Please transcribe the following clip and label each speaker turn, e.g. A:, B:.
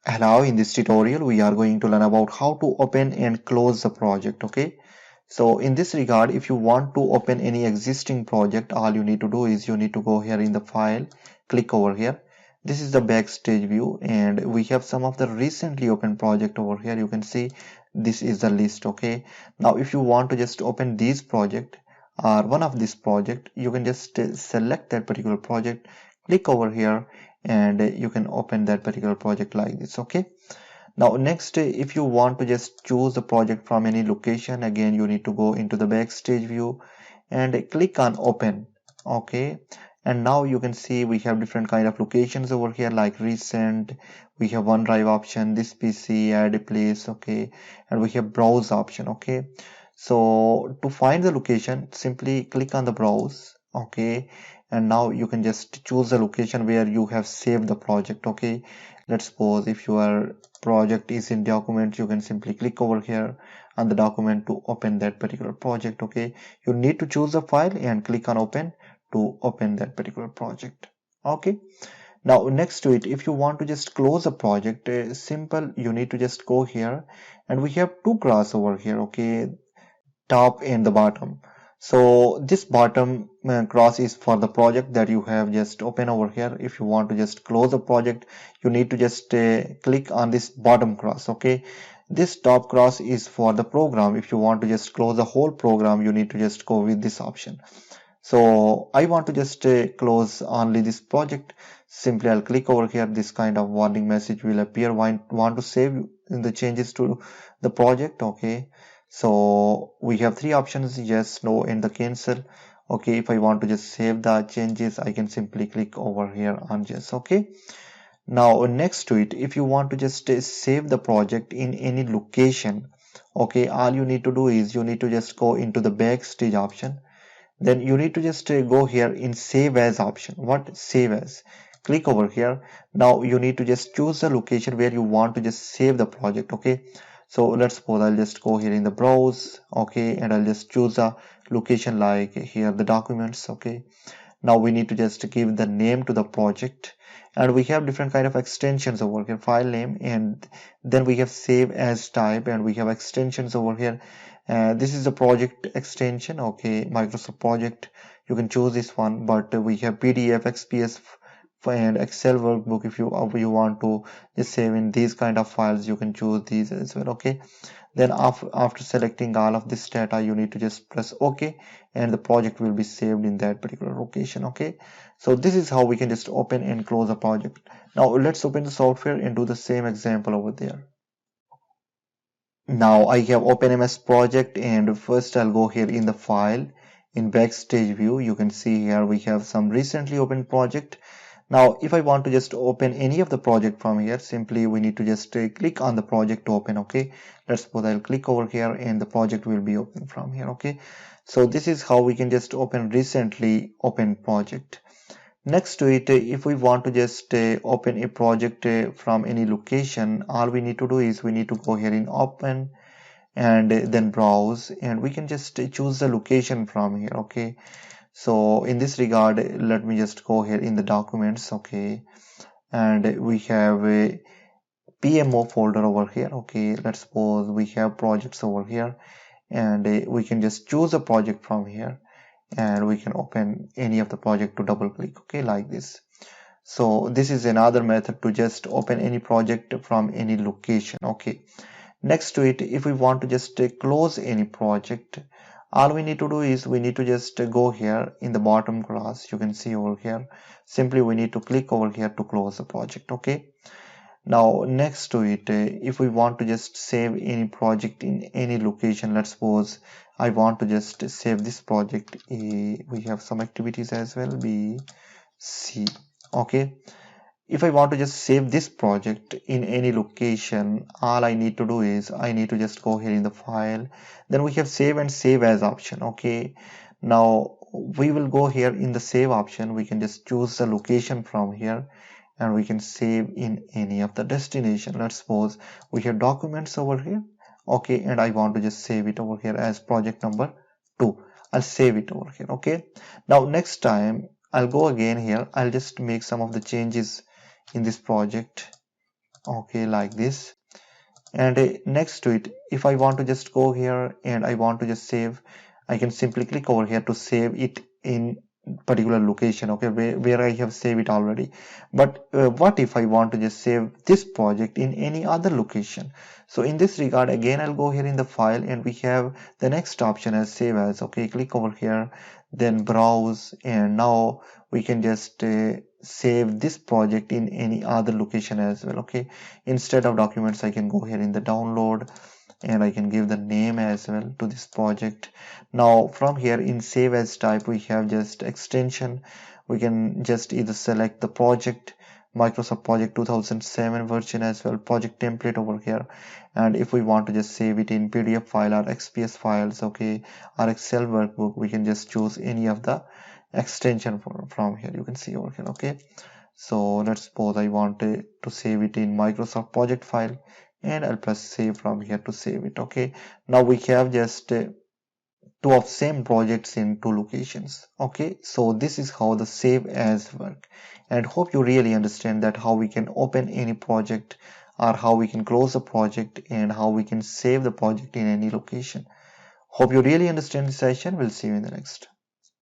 A: Hello, in this tutorial we are going to learn about how to open and close the project. Okay, so in this regard, if you want to open any existing project, all you need to do is you need to go here in the file, click over here. This is the backstage view and we have some of the recently opened project over here. You can see this is the list. Okay, now if you want to just open this project or one of this project, you can just select that particular project, click over here, and you can open that particular project like this. Okay, now next, if you want to just choose the project from any location, again you need to go into the backstage view and click on open. Okay, and now you can see we have different kind of locations over here, like recent, we have OneDrive option, this PC, add a place. Okay, and we have browse option. Okay, so to find the location, simply click on the browse. Okay, and now you can just choose the location where you have saved the project. Okay, let's suppose if your project is in documents, you can simply click over here on the document to open that particular project. Okay, you need to choose a file and click on open to open that particular project. Okay, now next to it, if you want to just close a project, simple, you need to just go here and we have two graphs over here. Okay, top and the bottom. So this bottom cross is for the project that you have just open over here. If you want to just close the project, you need to just click on this bottom cross. Okay, this top cross is for the program. If you want to just close the whole program, you need to just go with this option. So I want to just close only this project. Simply I'll click over here. This kind of warning message will appear. Want to save the changes to the project. Okay, so we have three options: yes, no, and the cancel. Okay, if I want to just save the changes, I can simply click over here on yes. Okay, now next to it, if you want to just save the project in any location, okay, all you need to do is you need to just go into the backstage option. Then you need to just go here in save as option. What save as? Click over here. Now you need to just choose the location where you want to just save the project. Okay, so let's suppose I'll just go here in the browse. Okay, and I'll just choose a location like here the documents. Okay, now we need to just give the name to the project, and we have different kind of extensions over here, file name, and then we have save as type, and we have extensions over here. This is the project extension. Okay, Microsoft project, you can choose this one, but we have PDF, XPS, and Excel workbook. If you want to just save in these kind of files, you can choose these as well. Okay, then after selecting all of this data, you need to just press OK, and the project will be saved in that particular location. Okay, so this is how we can just open and close a project. Now let's open the software and do the same example over there. Now I have OpenMS project, and first I'll go here in the file, in backstage view. You can see here we have some recently opened project. Now if I want to just open any of the project from here, simply we need to just click on the project to open. Okay, let's suppose I'll click over here and the project will be open from here. Okay, so this is how we can just open recently opened project. Next to it, if we want to just open a project from any location, all we need to do is we need to go here in open and then browse, and we can just choose the location from here. Okay, so in this regard, let me just go here in the documents. Okay, and we have a PMO folder over here. Okay, let's suppose we have projects over here, and we can just choose a project from here, and we can open any of the project to double click. Okay, like this. So this is another method to just open any project from any location. Okay, next to it, if we want to just close any project, all we need to do is we need to just go here in the bottom class. You can see over here, simply we need to click over here to close the project. Okay, now next to it, if we want to just save any project in any location, let's suppose I want to just save this project. We have some activities as well, B, C. Okay, if I want to just save this project in any location, all I need to do is I need to just go here in the file, then we have save and save as option. Okay, now we will go here in the save option. We can just choose the location from here, and we can save in any of the destination. Let's suppose we have documents over here. Okay, and I want to just save it over here as project number 2. I'll save it over here. Okay, now next time I'll go again here. I'll just make some of the changes in this project. okay, like this. And next to it, if I want to just go here and I want to just save, I can simply click over here to save it in particular location, okay, where I have saved it already. But what if I want to just save this project in any other location? So in this regard, again, I'll go here in the file and we have the next option as save as. Okay, click over here, then browse, and now we can just save this project in any other location as well. Okay, instead of documents, I can go here in the download and I can give the name as well to this project. Now from here in save as type, we have just extension. We can just either select the project, Microsoft Project 2007 version as well, project template over here. And if we want to just save it in PDF file or XPS files, okay, or Excel workbook, we can just choose any of the extension from here. You can see over here. Okay, so let's suppose I wanted to save it in Microsoft project file, and I'll press save from here to save it. Okay, now we have just two of same projects in two locations. Okay, so this is how the save as work, and hope you really understand that how we can open any project or how we can close a project and how we can save the project in any location. Hope you really understand this session. We'll see you in the next.